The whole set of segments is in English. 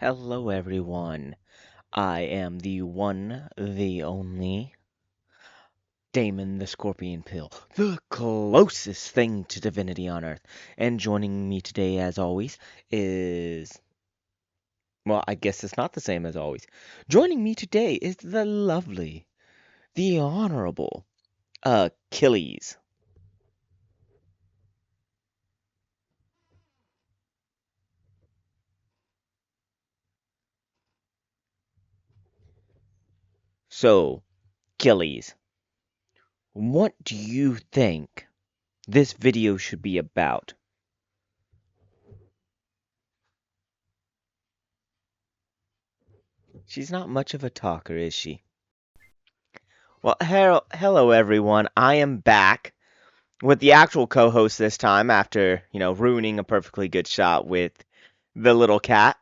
Hello, everyone. I am the one, the only Damon the Scorpion Pill, the closest thing to divinity on Earth. And joining me today, as always, is. Well, I guess it's not the same as always. Joining me today is the lovely, the honorable Achilles. So, Achilles, what do you think this video should be about? She's not much of a talker, is she? Well, hello everyone. I am back with the actual co-host this time after, ruining a perfectly good shot with the little cat.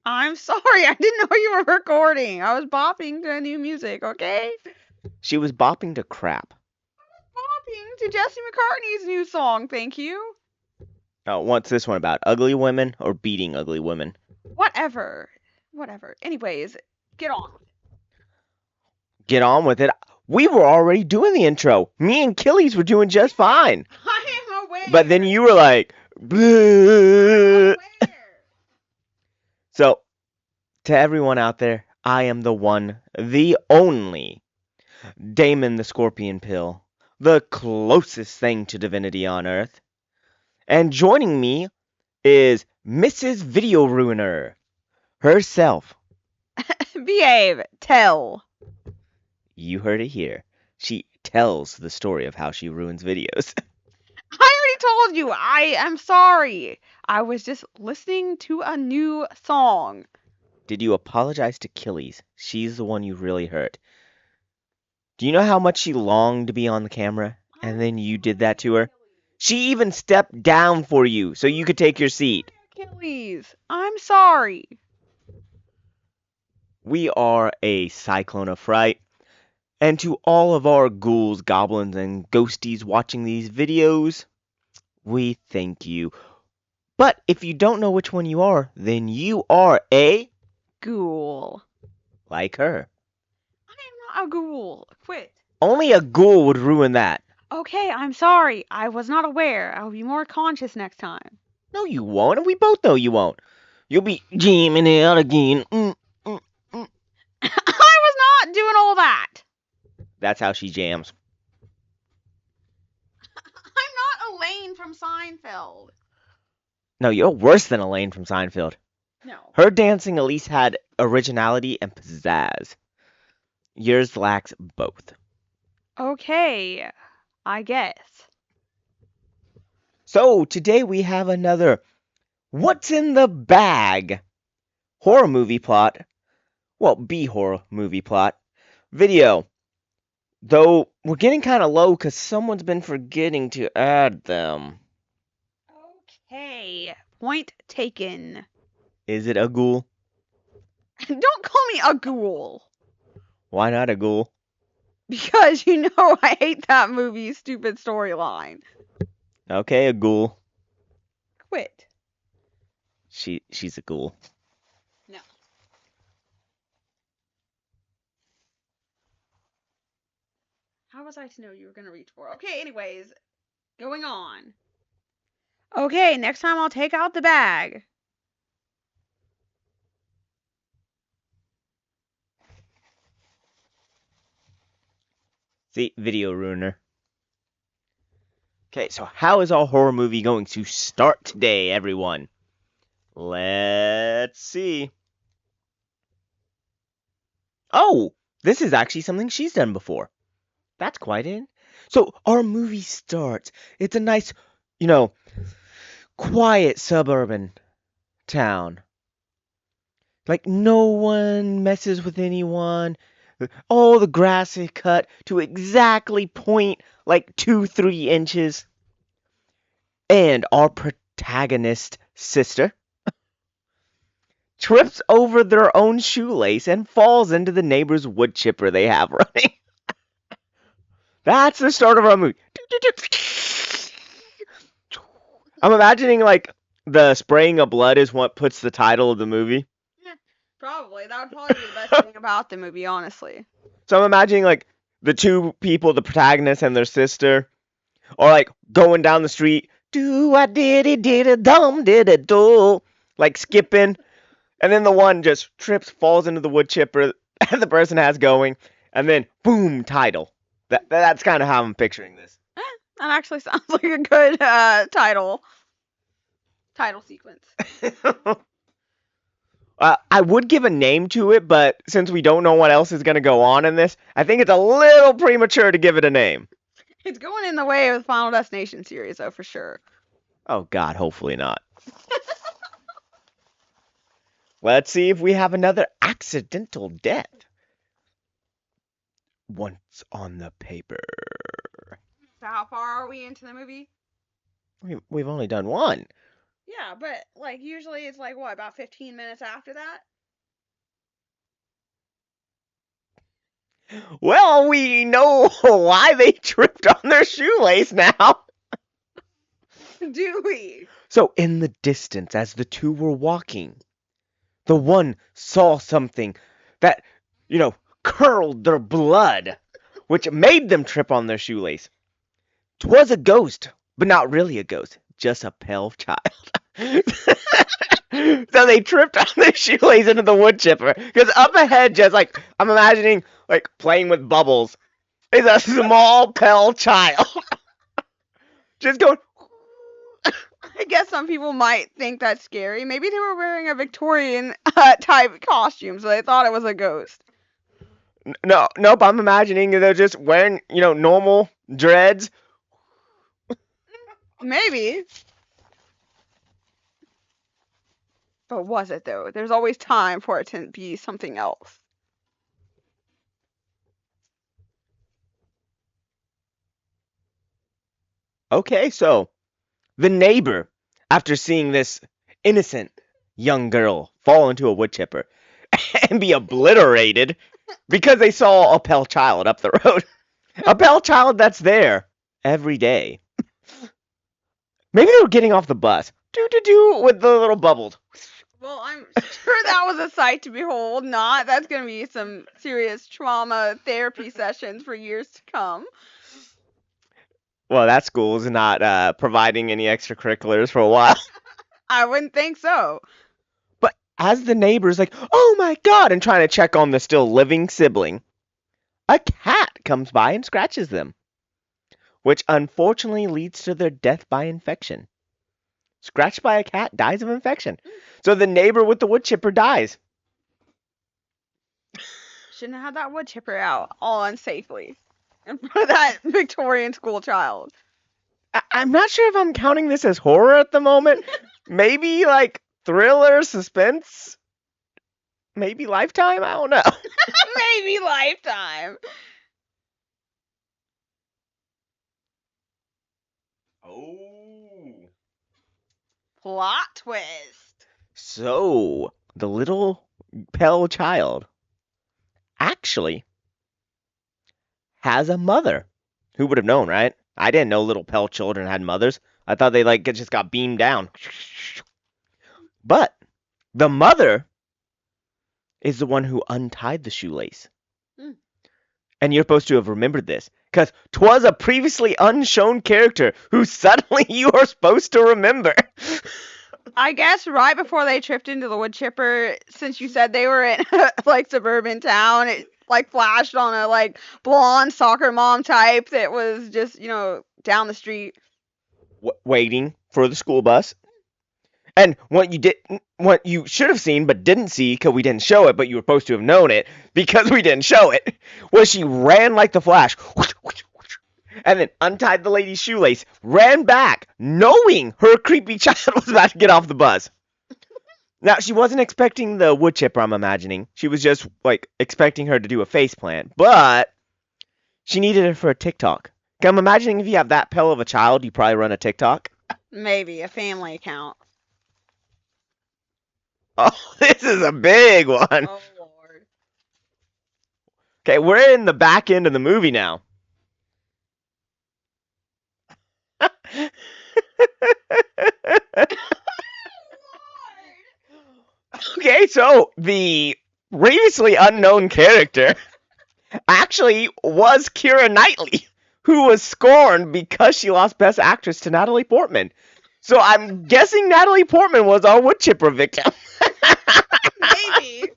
I'm sorry, I didn't know you were recording. I was bopping to new music, okay? She was bopping to crap. Bopping to Jesse McCartney's new song, thank you. Oh, what's this one about? Ugly women or beating ugly women? Whatever. Anyways, get on. Get on with it. We were already doing the intro. Me and Achilles were doing just fine. I am aware. But then you were like, bleh. So, to everyone out there, I am the one, the only Damon the Scorpion Pill, the closest thing to divinity on Earth. And joining me is Mrs. Video Ruiner herself. Behave. Tell. You heard it here. She tells the story of how she ruins videos. I already told you. I am sorry. I was just listening to a new song. Did you apologize to Achilles? She's the one you really hurt. Do you know how much she longed to be on the camera? And then you did that to her? She even stepped down for you so you could take your seat. Achilles, I'm sorry. We are a cyclone of fright. And to all of our ghouls, goblins, and ghosties watching these videos, we thank you. But if you don't know which one you are, then you are a Ghoul. like her. I am not a ghoul. Quit. Only a ghoul would ruin that. Okay, I'm sorry. I was not aware. I will be more conscious next time. No, you won't, and we both know you won't. You'll be jamming it out again. I was not doing all that. That's how she jams. I'm not Elaine from Seinfeld. No, you're worse than Elaine from Seinfeld. No. Her dancing at least had originality and pizzazz. Yours lacks both. Okay, I guess. So, today we have another What's in the Bag horror movie plot. Well, B-horror movie plot video. Though, we're getting kind of low because someone's been forgetting to add them. Okay, point taken. Is it a ghoul? Don't call me a ghoul. Why not a ghoul? Because you know I hate that movie's stupid storyline. Okay, a ghoul. Quit. She's a ghoul. No. How was I to know you were going to reach for? Okay, anyways, going on. Okay, next time I'll take out the bag. See, video ruiner. Okay, so how is our horror movie going to start today, everyone? Let's see. Oh, this is actually something she's done before. That's quite in. So our movie starts. It's a nice, quiet suburban town. Like no one messes with anyone. All the grass is cut to exactly point like 2-3 inches. And our protagonist sister trips over their own shoelace and falls into the neighbor's wood chipper they have running. That's the start of our movie. I'm imagining like the spraying of blood is what puts the title of the movie. Yeah, probably. That would probably be the best thing about the movie, honestly. So I'm imagining like the two people, the protagonist and their sister, or like going down the street, do I did it, did it, dum did it, do, like skipping, and then the one just trips, falls into the wood chipper that the person has going, and then boom, title. That's kind of how I'm picturing this. That actually sounds like a good title sequence. I would give a name to it, but since we don't know what else is going to go on in this, I think it's a little premature to give it a name. It's going in the way of the Final Destination series, though, for sure. Oh God, hopefully not. Let's see if we have another accidental death. Once on the paper. So how far are we into the movie? We've only done one. Yeah, but like usually it's like what, about 15 minutes after that? Well, we know why they tripped on their shoelace now. Do we? So, in the distance, as the two were walking, the one saw something that, curled their blood, which made them trip on their shoelace. 'Twas a ghost, but not really a ghost, just a pale child. So they tripped on their shoelace into the wood chipper. Because up ahead, just like, I'm imagining, like, playing with bubbles, is a small pale child. Just going. I guess some people might think that's scary. Maybe they were wearing a Victorian type costume, so they thought it was a ghost. No, nope, I'm imagining they're just wearing, normal dreads. Maybe. But was it, though? There's always time for it to be something else. Okay, so the neighbor, after seeing this innocent young girl fall into a wood chipper and be obliterated because they saw a pale child up the road, a pale child that's there every day. Maybe they were getting off the bus, do with the little bubbles. Well, I'm sure that was a sight to behold. Not. That's going to be some serious trauma therapy sessions for years to come. Well, that school is not providing any extracurriculars for a while. I wouldn't think so. But as the neighbor's like, oh my God, and trying to check on the still living sibling, a cat comes by and scratches them, which unfortunately leads to their death by infection. Scratched by a cat, dies of infection. So the neighbor with the wood chipper dies. Shouldn't have had that wood chipper out all unsafely in front of that Victorian school child. I'm not sure if I'm counting this as horror at the moment. Maybe like thriller, suspense. Maybe Lifetime? I don't know. Maybe Lifetime. Oh. Plot twist. So, the little pale child actually has a mother. Who would have known, right? I didn't know little pale children had mothers. I thought they just got beamed down. But the mother is the one who untied the shoelace. Mm. And you're supposed to have remembered this, because 'twas a previously unshown character who suddenly you are supposed to remember. I guess right before they tripped into the wood chipper, since you said they were in like suburban town, it like flashed on a like blonde soccer mom type that was just, down the street. Waiting for the school bus. And what you should have seen but didn't see because we didn't show it, but you were supposed to have known it because we didn't show it, was she ran like the Flash, and then untied the lady's shoelace, ran back, knowing her creepy child was about to get off the bus. Now, she wasn't expecting the wood chipper, I'm imagining. She was just, like, expecting her to do a face plant, but she needed it for a TikTok. I'm imagining if you have that pale of a child, you probably run a TikTok. Maybe a family account. Oh, this is a big one. Oh, Lord. Okay, we're in the back end of the movie now. Okay, so the previously unknown character actually was Keira Knightley, who was scorned because she lost Best Actress to Natalie Portman. So I'm guessing Natalie Portman was our wood chipper victim. Maybe.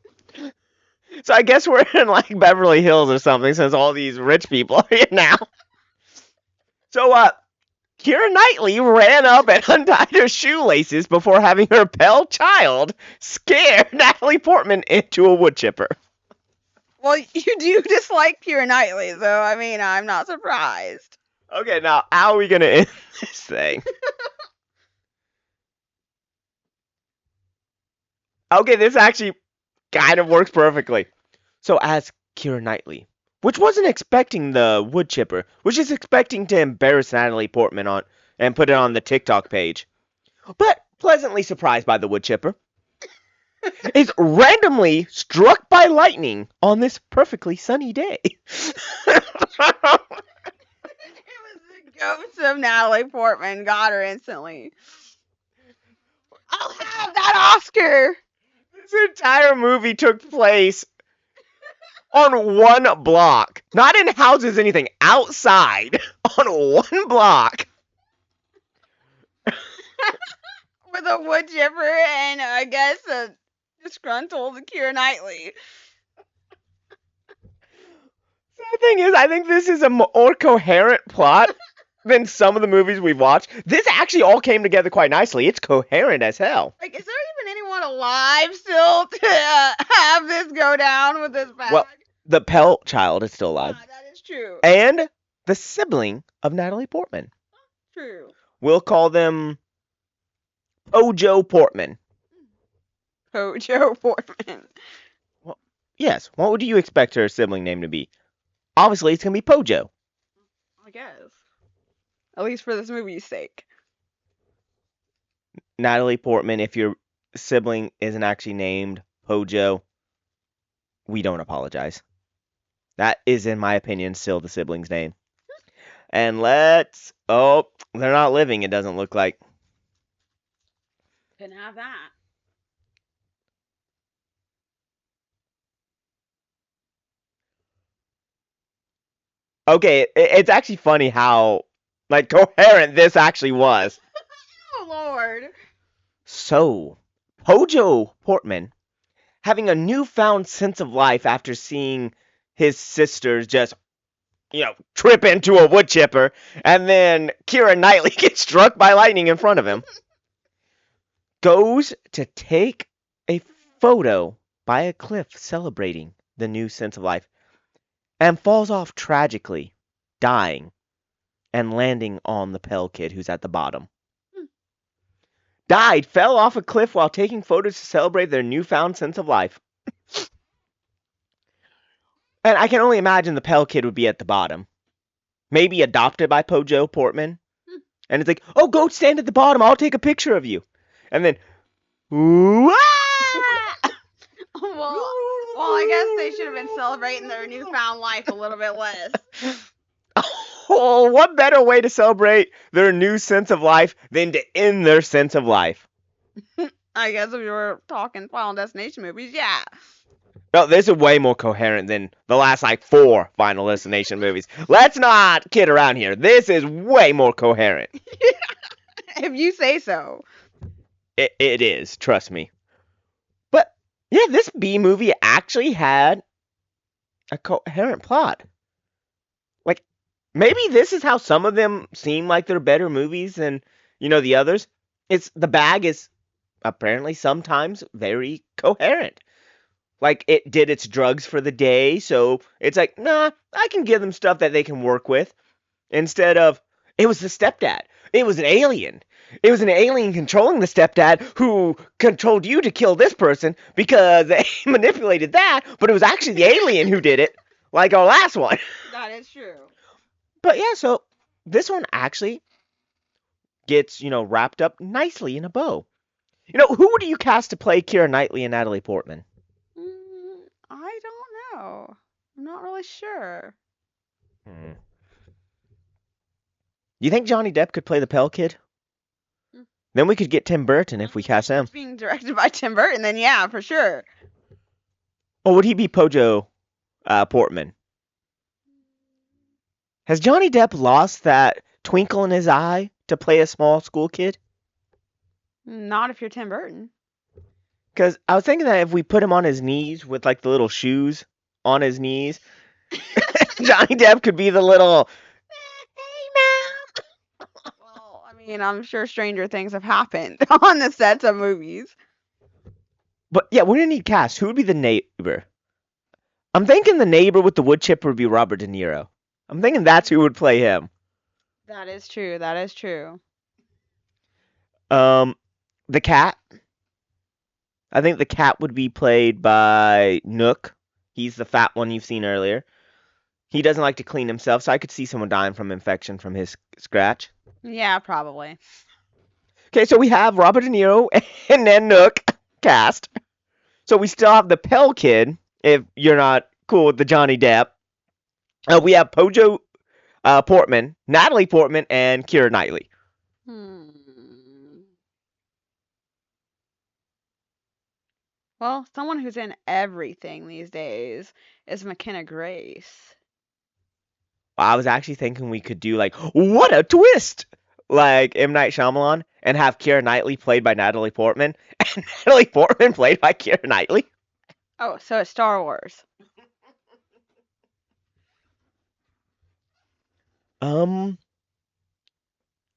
So I guess we're in like Beverly Hills or something since all these rich people are here now. So Keira Knightley ran up and untied her shoelaces before having her pale child scare Natalie Portman into a wood chipper. Well, you do dislike Keira Knightley, so I mean, I'm not surprised. Okay, now how are we gonna end this thing? Okay, this actually kind of works perfectly. So as Keira Knightley, which wasn't expecting the wood chipper, was just expecting to embarrass Natalie Portman on and put it on the TikTok page, but pleasantly surprised by the wood chipper, is randomly struck by lightning on this perfectly sunny day. It was the ghost of Natalie Portman. Got her instantly. I'll have that Oscar. This entire movie took place on one block. Not in houses, anything. Outside. On one block. With a wood chipper and I guess a disgruntled Keira Knightley. The thing is, I think this is a more coherent plot than some of the movies we've watched. This actually all came together quite nicely. It's coherent as hell. Like, is there even anyone alive still to have this go down with this bag? Well, the Pell child is still alive. That is true. And the sibling of Natalie Portman. True. We'll call them Pojo Portman. Pojo Portman. Well, yes. What would you expect her sibling name to be? Obviously, it's going to be Pojo. I guess. At least for this movie's sake. Natalie Portman, if your sibling isn't actually named Pojo, we don't apologize. That is, in my opinion, still the sibling's name. And let's... Oh, they're not living, it doesn't look like. Couldn't have that. Okay, it's actually funny how, like, coherent this actually was. Oh, Lord. So, Pojo Portman, having a newfound sense of life after seeing his sisters just, trip into a wood chipper, and then Keira Knightley gets struck by lightning in front of him, goes to take a photo by a cliff celebrating the new sense of life, and falls off tragically, dying, and landing on the Pell kid who's at the bottom. Died, fell off a cliff while taking photos to celebrate their newfound sense of life. And I can only imagine the Pell kid would be at the bottom. Maybe adopted by Pojo Portman. And it's like, oh, go stand at the bottom, I'll take a picture of you. And then, ooh, ah! Well, I guess they should have been celebrating their newfound life a little bit less. Oh, what better way to celebrate their new sense of life than to end their sense of life? I guess if you were talking Final Destination movies, yeah. No, this is way more coherent than the last, 4 Final Destination movies. Let's not kid around here. This is way more coherent. If you say so. It is, trust me. But, yeah, this B movie actually had a coherent plot. Like, maybe this is how some of them seem like they're better movies than, the others. The bag is apparently sometimes very coherent. Like, it did its drugs for the day, so it's like, nah, I can give them stuff that they can work with. Instead of, it was the stepdad. It was an alien. It was an alien controlling the stepdad who controlled you to kill this person because they manipulated that, but it was actually the alien who did it, like our last one. That is true. But yeah, so this one actually gets, wrapped up nicely in a bow. Who would you cast to play Keira Knightley and Natalie Portman? I don't know. I'm not really sure. You think Johnny Depp could play the Pell Kid? Then we could get Tim Burton if we cast him. It's being directed by Tim Burton, then yeah, for sure. Or would he be Pojo Portman? Has Johnny Depp lost that twinkle in his eye to play a small school kid? Not if you're Tim Burton. Because I was thinking that if we put him on his knees with like the little shoes on his knees, Johnny Depp could be the little, hey, mom. Well, I mean, I'm sure stranger things have happened on the sets of movies. But yeah, we're gonna need cast. Who would be the neighbor? I'm thinking the neighbor with the wood chipper would be Robert De Niro. I'm thinking that's who would play him. That is true. That is true. The cat. I think the cat would be played by Nook. He's the fat one you've seen earlier. He doesn't like to clean himself, so I could see someone dying from infection from his scratch. Yeah, probably. Okay, so we have Robert De Niro and then Nook cast. So we still have the Pell Kid, if you're not cool with the Johnny Depp. We have Pojo Portman, Natalie Portman, and Keira Knightley. Well, someone who's in everything these days is McKenna Grace. I was actually thinking we could do like, what a twist! Like M. Night Shyamalan, and have Keira Knightley played by Natalie Portman, and Natalie Portman played by Keira Knightley. Oh, so it's Star Wars.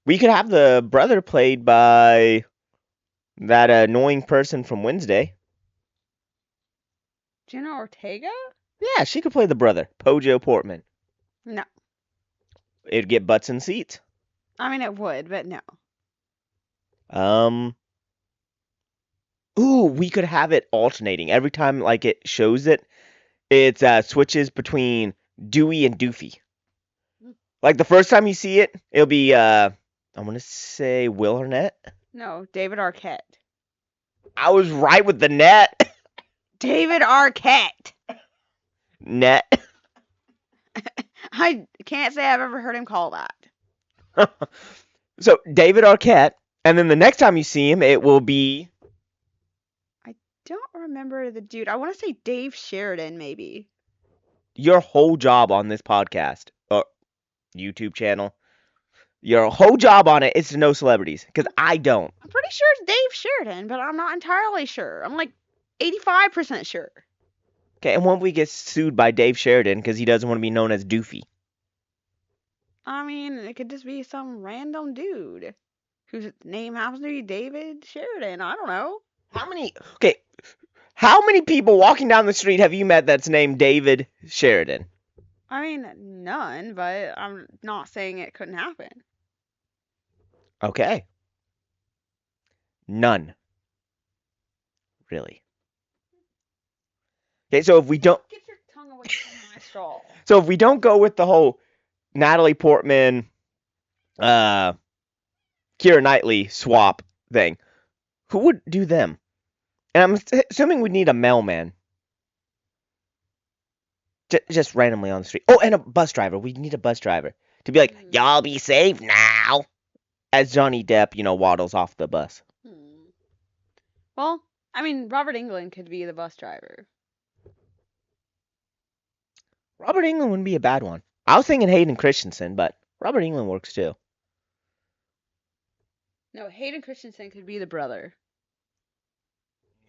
We could have the brother played by that annoying person from Wednesday. Jenna Ortega? Yeah, she could play the brother, Pojo Portman. No. It'd get butts and seats. I mean, it would, but no. Ooh, we could have it alternating. Every time like it shows it, it switches between Dewey and Doofy. Like the first time you see it, it'll be I'm gonna say Will Arnett. No, David Arquette. I was right with the net. David Arquette. Net. I can't say I've ever heard him call that. So David Arquette, and then the next time you see him, it will be. I don't remember the dude. I want to say Dave Sheridan, maybe. Your whole job on this podcast or YouTube channel, your whole job on it is to know celebrities, because I don't. I'm pretty sure it's Dave Sheridan, but I'm not entirely sure. I'm like 85% sure. Okay, and when we get sued by Dave Sheridan because he doesn't want to be known as Doofy? I mean, it could just be some random dude whose name happens to be David Sheridan. I don't know. How many people walking down the street have you met that's named David Sheridan? I mean, none, but I'm not saying it couldn't happen. Okay. None. Really. Okay, so if we don't. Get your tongue away from my straw. So if we don't go with the whole Natalie Portman, Keira Knightley swap thing, who would do them? And I'm assuming we'd need a mailman. Just randomly on the street. Oh, and a bus driver. We need a bus driver to be like, y'all be safe now. As Johnny Depp, waddles off the bus. Well, I mean, Robert Englund could be the bus driver. Robert Englund wouldn't be a bad one. I was thinking Hayden Christensen, but Robert Englund works too. No, Hayden Christensen could be the brother.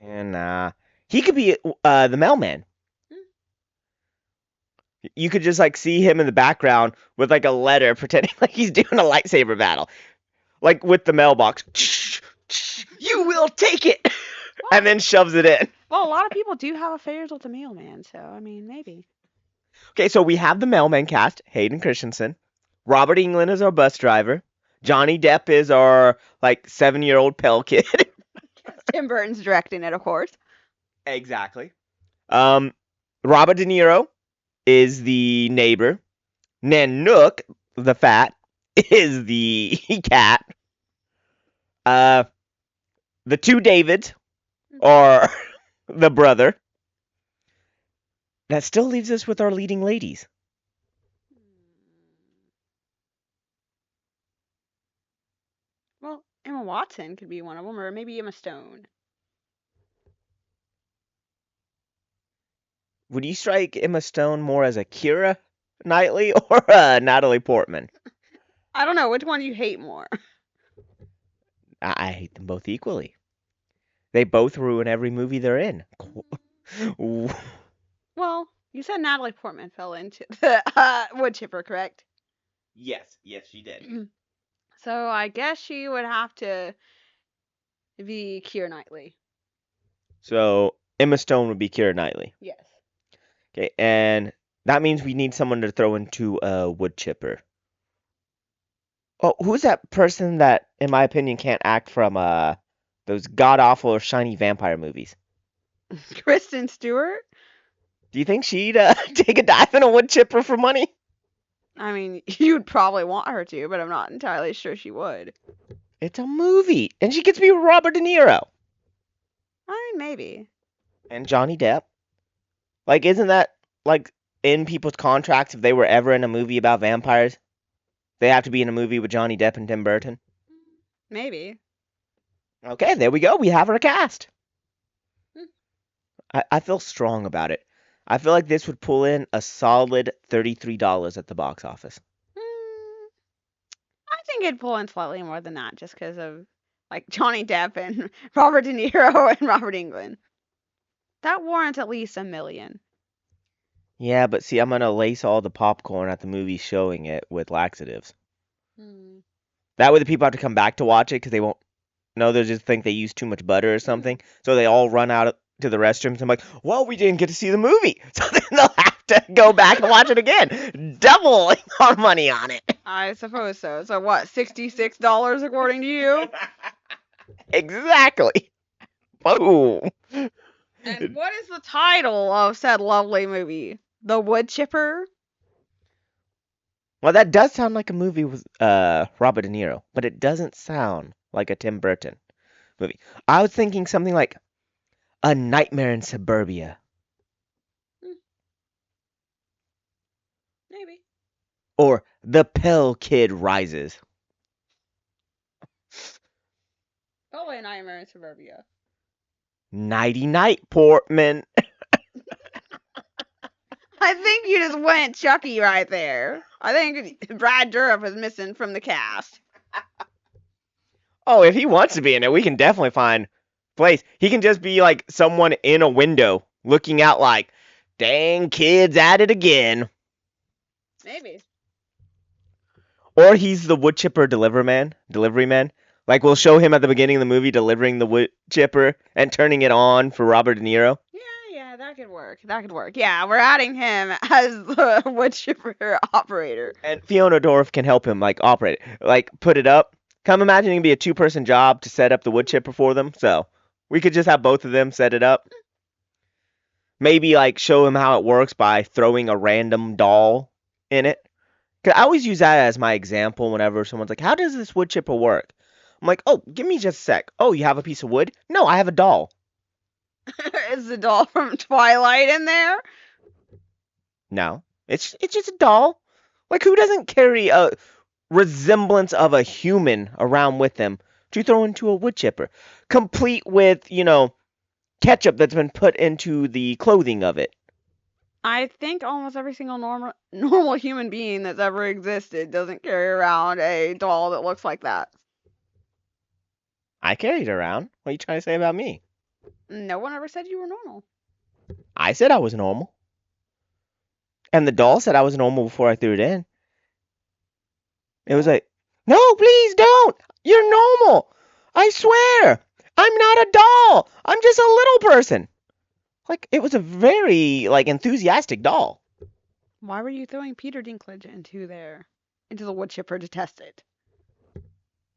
And he could be the mailman. You could just like see him in the background with like a letter pretending like he's doing a lightsaber battle. Like with the mailbox. You will take it! And then shoves it in. Well, a lot of people do have affairs with the mailman, so I mean, maybe. Okay, so we have the mailman cast, Hayden Christensen. Robert Englund is our bus driver. Johnny Depp is our, 7-year-old Pell Kid. Tim Burton's directing it, of course. Exactly. Robert De Niro is the neighbor. Nanook, the fat, is the cat. The two Davids are the brother. That still leaves us with our leading ladies. Well, Emma Watson could be one of them, or maybe Emma Stone. Would you strike Emma Stone more as a Keira Knightley or a Natalie Portman? I don't know, which one do you hate more? I hate them both equally. They both ruin every movie they're in. Well, you said Natalie Portman fell into the wood chipper, correct? Yes, she did. So I guess she would have to be Keira Knightley. So Emma Stone would be Keira Knightley. Yes. Okay, and that means we need someone to throw into a wood chipper. Oh, who's that person that, in my opinion, can't act from those god-awful shiny vampire movies? Kristen Stewart? Do you think she'd take a dive in a wood chipper for money? I mean, you'd probably want her to, but I'm not entirely sure she would. It's a movie, and she gets to be with Robert De Niro. I mean, maybe. And Johnny Depp. Like, isn't that, like, in people's contracts if they were ever in a movie about vampires? They have to be in a movie with Johnny Depp and Tim Burton? Maybe. Okay, there we go. We have our cast. Hmm. I feel strong about it. I feel like this would pull in a solid $33 at the box office. I think it'd pull in slightly more than that just because of, like, Johnny Depp and Robert De Niro and Robert Englund. That warrants at least $1 million. Yeah, but see, I'm going to lace all the popcorn at the movie showing it with laxatives. That way the people have to come back to watch it because they won't know. They'll just think they used too much butter or something. So they all run out to the restrooms. I'm like, well, we didn't get to see the movie. So then they'll have to go back and watch it again. Doubling our money on it. I suppose so. So what, $66 according to you? Exactly. Boom. And what is the title of said lovely movie? The Wood Chipper? Well, that does sound like a movie with Robert De Niro, but it doesn't sound like a Tim Burton movie. I was thinking something like A Nightmare in Suburbia. Maybe. Or The Pale Kid Rises. Probably A Nightmare in Suburbia. Nighty night, Portman. I think you just went Chucky right there. I think Brad Dourif is missing from the cast. Oh, if he wants to be in it, we can definitely find place. He can just be like someone in a window looking out like, dang, kids at it again. Maybe. Or he's the wood chipper delivery man. Like, we'll show him at the beginning of the movie delivering the wood chipper and turning it on for Robert De Niro. Yeah, that could work. Yeah, we're adding him as the wood chipper operator. And Fiona Dorff can help him, like, operate it. Like, put it up. Come imagine it'd be a two-person job to set up the wood chipper for them. So, we could just have both of them set it up. Maybe, like, show him how it works by throwing a random doll in it. 'Cause I always use that as my example whenever someone's like, how does this wood chipper work? I'm like, oh, give me just a sec. Oh, you have a piece of wood? No, I have a doll. Is the doll from Twilight in there? No, it's just a doll. Like, who doesn't carry a resemblance of a human around with them to throw into a wood chipper, complete with, ketchup that's been put into the clothing of it? I think almost every single normal human being that's ever existed doesn't carry around a doll that looks like that. I carried it around. What are you trying to say about me? No one ever said you were normal. I said I was normal. And the doll said I was normal before I threw it in. It was like, no, please don't. You're normal. I swear. I'm not a doll. I'm just a little person. Like, it was a very, enthusiastic doll. Why were you throwing Peter Dinklage into the wood chipper to test it?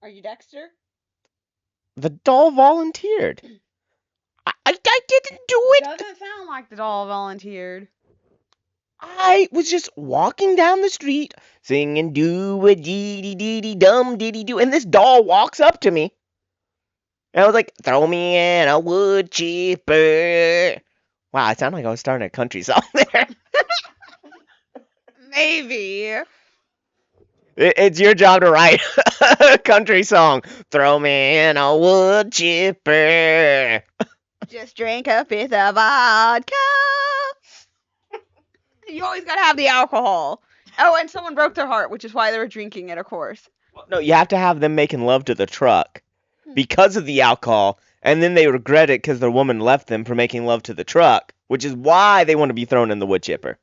Are you Dexter? The doll volunteered. I didn't do it. Doesn't sound like the doll volunteered. I was just walking down the street singing do a dee dee dee dee dum dee dee do, and this doll walks up to me. And I was like, throw me in a wood chipper. Wow, it sounded like I was starting a country song there. Maybe. It's your job to write a country song. Throw me in a wood chipper. Just drink a fifth of vodka. You always gotta have the alcohol. Oh, and someone broke their heart, which is why they were drinking it, of course. No, you have to have them making love to the truck because of the alcohol, and then they regret it because their woman left them for making love to the truck, which is why they want to be thrown in the wood chipper.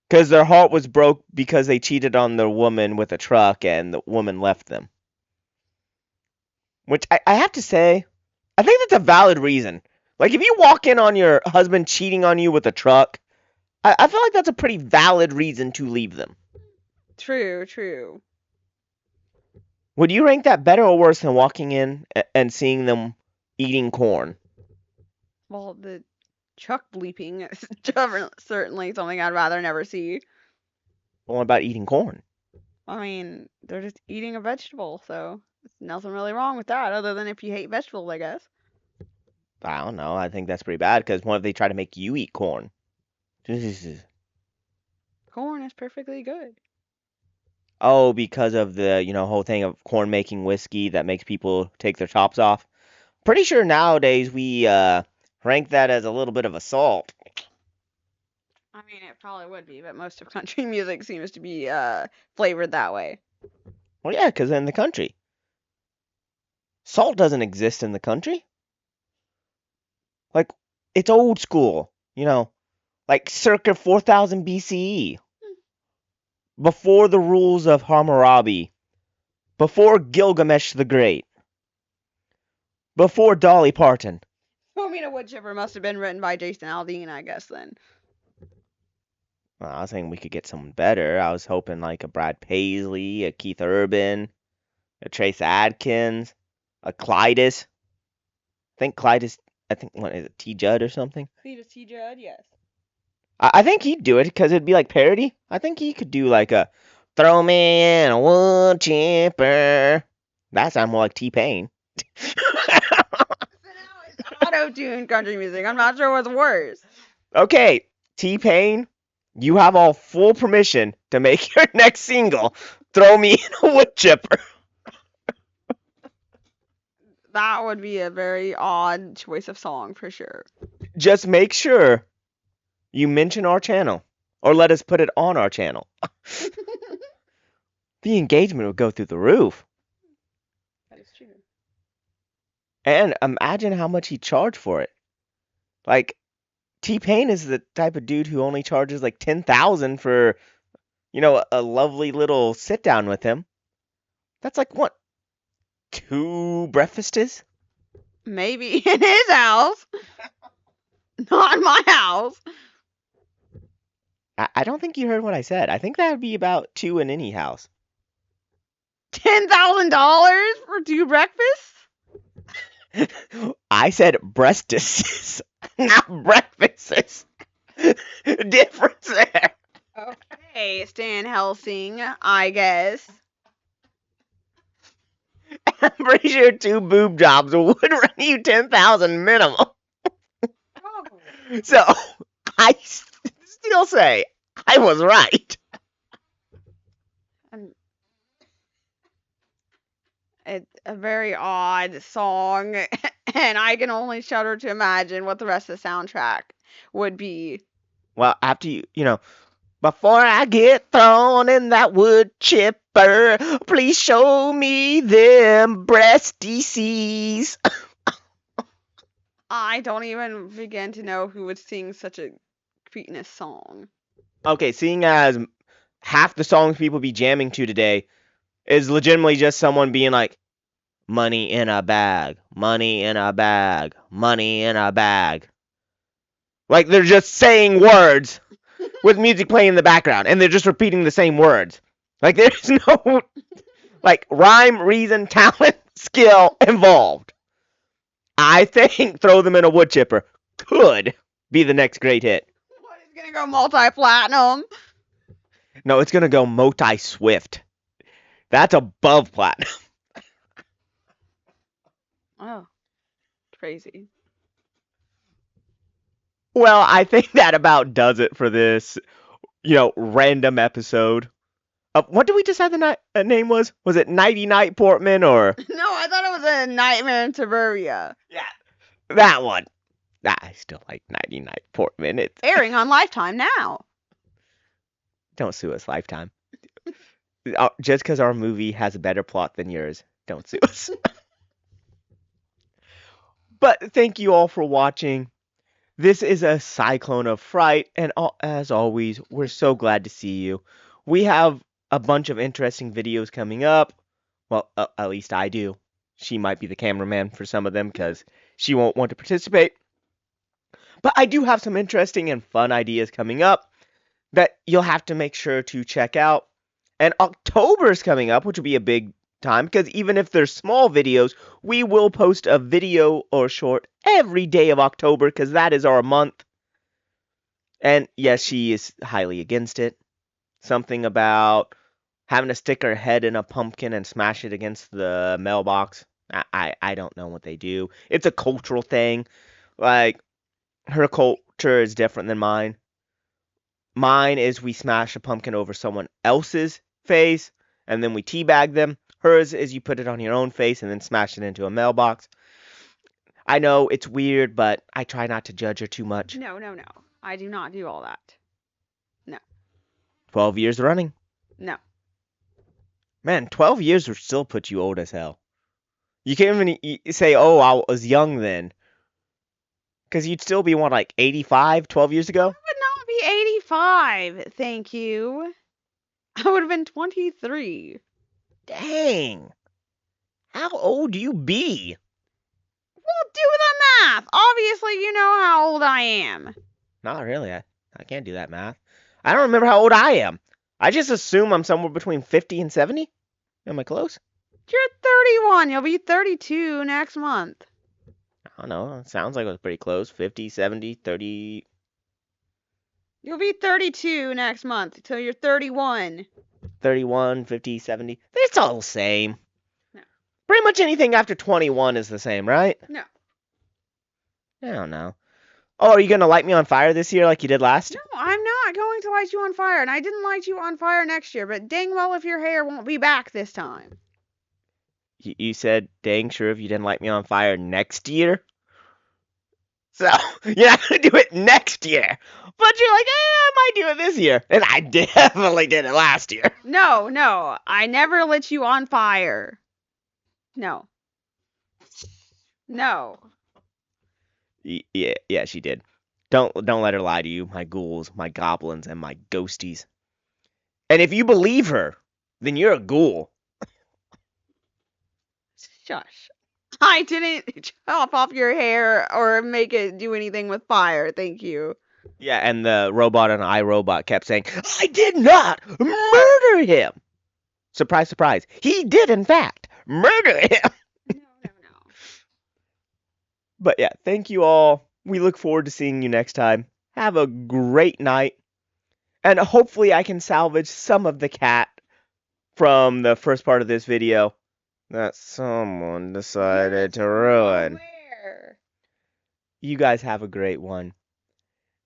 Because their heart was broke because they cheated on their woman with a truck and the woman left them. Which I have to say, I think that's a valid reason. Like, if you walk in on your husband cheating on you with a truck, I feel like that's a pretty valid reason to leave them. True, true. Would you rank that better or worse than walking in and seeing them eating corn? Well, the truck bleeping is certainly something I'd rather never see. What about eating corn? I mean, they're just eating a vegetable, so there's nothing really wrong with that, other than if you hate vegetables, I guess. I don't know. I think that's pretty bad because what if they try to make you eat corn? Corn is perfectly good. Oh, because of the, whole thing of corn making whiskey that makes people take their tops off. Pretty sure nowadays we rank that as a little bit of assault. I mean, it probably would be, but most of country music seems to be flavored that way. Well, yeah, because in the country. Salt doesn't exist in the country. Like, it's old school, like circa 4000 BCE. Before the rules of Hammurabi. Before Gilgamesh the Great. Before Dolly Parton. I mean, a wood chipper must have been written by Jason Aldean, I guess, then. Well, I was thinking we could get someone better. I was hoping like a Brad Paisley, a Keith Urban, a Trace Adkins, a Clytus. What is it, T. Judd or something? Cletus T. Judd, yes. I think he'd do it because it'd be like parody. I think he could do like a throw me in a wood chipper. That sounds more like T-Pain. Auto-tune country music. I'm not sure what's worse. Okay, T-Pain, you have all full permission to make your next single throw me in a wood chipper. That would be a very odd choice of song for sure. Just make sure you mention our channel or let us put it on our channel. The engagement would go through the roof. That is true. And imagine how much he charged for it. Like, T-Pain is the type of dude who only charges like 10,000 for, a lovely little sit down with him. That's like what? 2 breakfasts? Maybe in his house. Not in my house. I don't think you heard what I said. I think that would be about 2 in any house. $10,000 for 2 breakfasts? I said breastises, not breakfasts. Difference there. Okay, Stan Helsing, I guess. I'm pretty sure 2 boob jobs would run you 10,000 minimum. So I still say I was right. It's a very odd song, and I can only shudder to imagine what the rest of the soundtrack would be. Well, after before I get thrown in that wood chipper, please show me them breastises. I don't even begin to know who would sing such a cretinous song. Okay, seeing as half the songs people be jamming to today is legitimately just someone being like, money in a bag, money in a bag, money in a bag. Like they're just saying words with music playing in the background, and they're just repeating the same words. Like there's no like rhyme, reason, talent, skill involved. I think Throw Them in a Wood Chipper could be the next great hit. What, is gonna go multi-platinum? No, it's gonna go multi-swift. That's above platinum. Oh, crazy. Well, I think that about does it for this, random episode What did we decide the name was? Was it Nighty Night Portman or? No, I thought it was a Nightmare in Suburbia. Yeah, that one. I still like Nighty Night Portman. It's Airing on Lifetime now. don't sue us, Lifetime. Just because our movie has a better plot than yours, don't sue us. But thank you all for watching. This is a Cyclone of Fright, and as always, we're so glad to see you. We have a bunch of interesting videos coming up. Well, at least I do. She might be the cameraman for some of them because she won't want to participate. But I do have some interesting and fun ideas coming up that you'll have to make sure to check out. And October is coming up, which will be a big time because even if they're small videos, we will post a video or short every day of October because that is our month. And yes, she is highly against it. Something about having to stick her head in a pumpkin and smash it against the mailbox. I don't know what they do. It's a cultural thing. Like, her culture is different than mine. Mine is we smash a pumpkin over someone else's face, and then we teabag them. Hers is you put it on your own face and then smash it into a mailbox. I know it's weird, but I try not to judge her too much. No. I do not do all that. No. 12 years running. No. Man, 12 years would still put you old as hell. You can't even say, oh, I was young then. Because you'd still be, what, like 85, 12 years ago? I would not be 85, thank you. I would have been 23. Dang. How old do you be? Well, do the math. Obviously, you know how old I am. Not really. I can't do that math. I don't remember how old I am. I just assume I'm somewhere between 50 and 70. Am I close? You're 31. You'll be 32 next month. I don't know. It sounds like it was pretty close. 50, 70, 30. You'll be 32 next month, so you're 31. 31, 50, 70. It's all the same. No. Pretty much anything after 21 is the same, right? No. I don't know. Oh, are you going to light me on fire this year like you did last? No, I'm not going to light you on fire, and I didn't light you on fire next year, but dang well if your hair won't be back this time. You said, dang sure if you didn't light me on fire next year? So, you're not going to do it next year. But you're like, I might do it this year. And I definitely did it last year. No, I never lit you on fire. No. Yeah, she did. Don't let her lie to you, my ghouls, my goblins, and my ghosties. And if you believe her, then you're a ghoul. Shush. I didn't chop off your hair or make it do anything with fire, thank you. Yeah, and the robot on iRobot kept saying, I did not murder him. Surprise, surprise. He did, in fact, murder him. No. But yeah, thank you all. We look forward to seeing you next time. Have a great night. And hopefully I can salvage some of the cat from the first part of this video that someone decided to ruin. Where? You guys have a great one.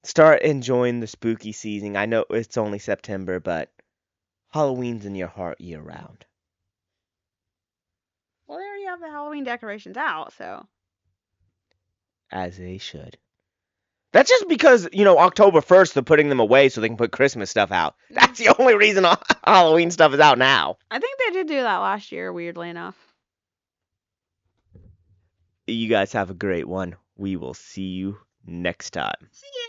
Start enjoying the spooky season. I know it's only September, but Halloween's in your heart year round. Well, they already have the Halloween decorations out, so. As they should. That's just because, October 1st they're putting them away so they can put Christmas stuff out. That's the only reason Halloween stuff is out now. I think they did do that last year, weirdly enough. You guys have a great one. We will see you next time. See ya!